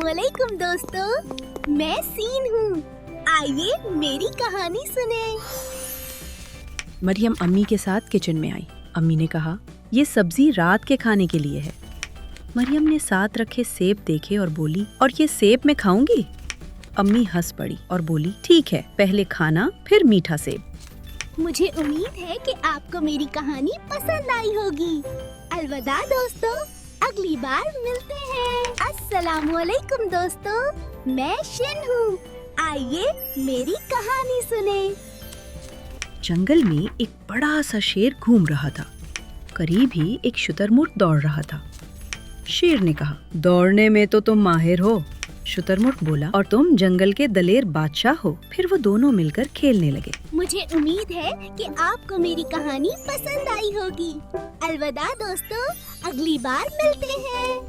अस्सलामुअलैकुम दोस्तों, मैं सीन हूँ। आइए मेरी कहानी सुने। मरियम अम्मी के साथ किचन में आई। अम्मी ने कहा, ये सब्जी रात के खाने के लिए है। मरियम ने साथ रखे सेब देखे और बोली, और ये सेब मैं खाऊंगी? अम्मी हंस पड़ी और बोली, ठीक है, पहले खाना फिर मीठा सेब। मुझे उम्मीद है कि आपको मेरी कहानी पसंद आई होगी। अलविदा दोस्तों, अगली बार मिलते हैं। अस्सलामुअलैकुम दोस्तों, मैं शिन हूँ। आइए मेरी कहानी सुने। जंगल में एक बड़ा सा शेर घूम रहा था। करीब ही एक शुतुरमुर्ग दौड़ रहा था। शेर ने कहा, दौड़ने में तो तुम माहिर हो। शुतुरमुर्ग बोला, और तुम जंगल के दलेर बादशाह हो। फिर वो दोनों मिलकर खेलने लगे। मुझे उम्मीद है कि आपको मेरी कहानी पसंद आई होगी। अलविदा दोस्तों, अगली बार मिलते हैं।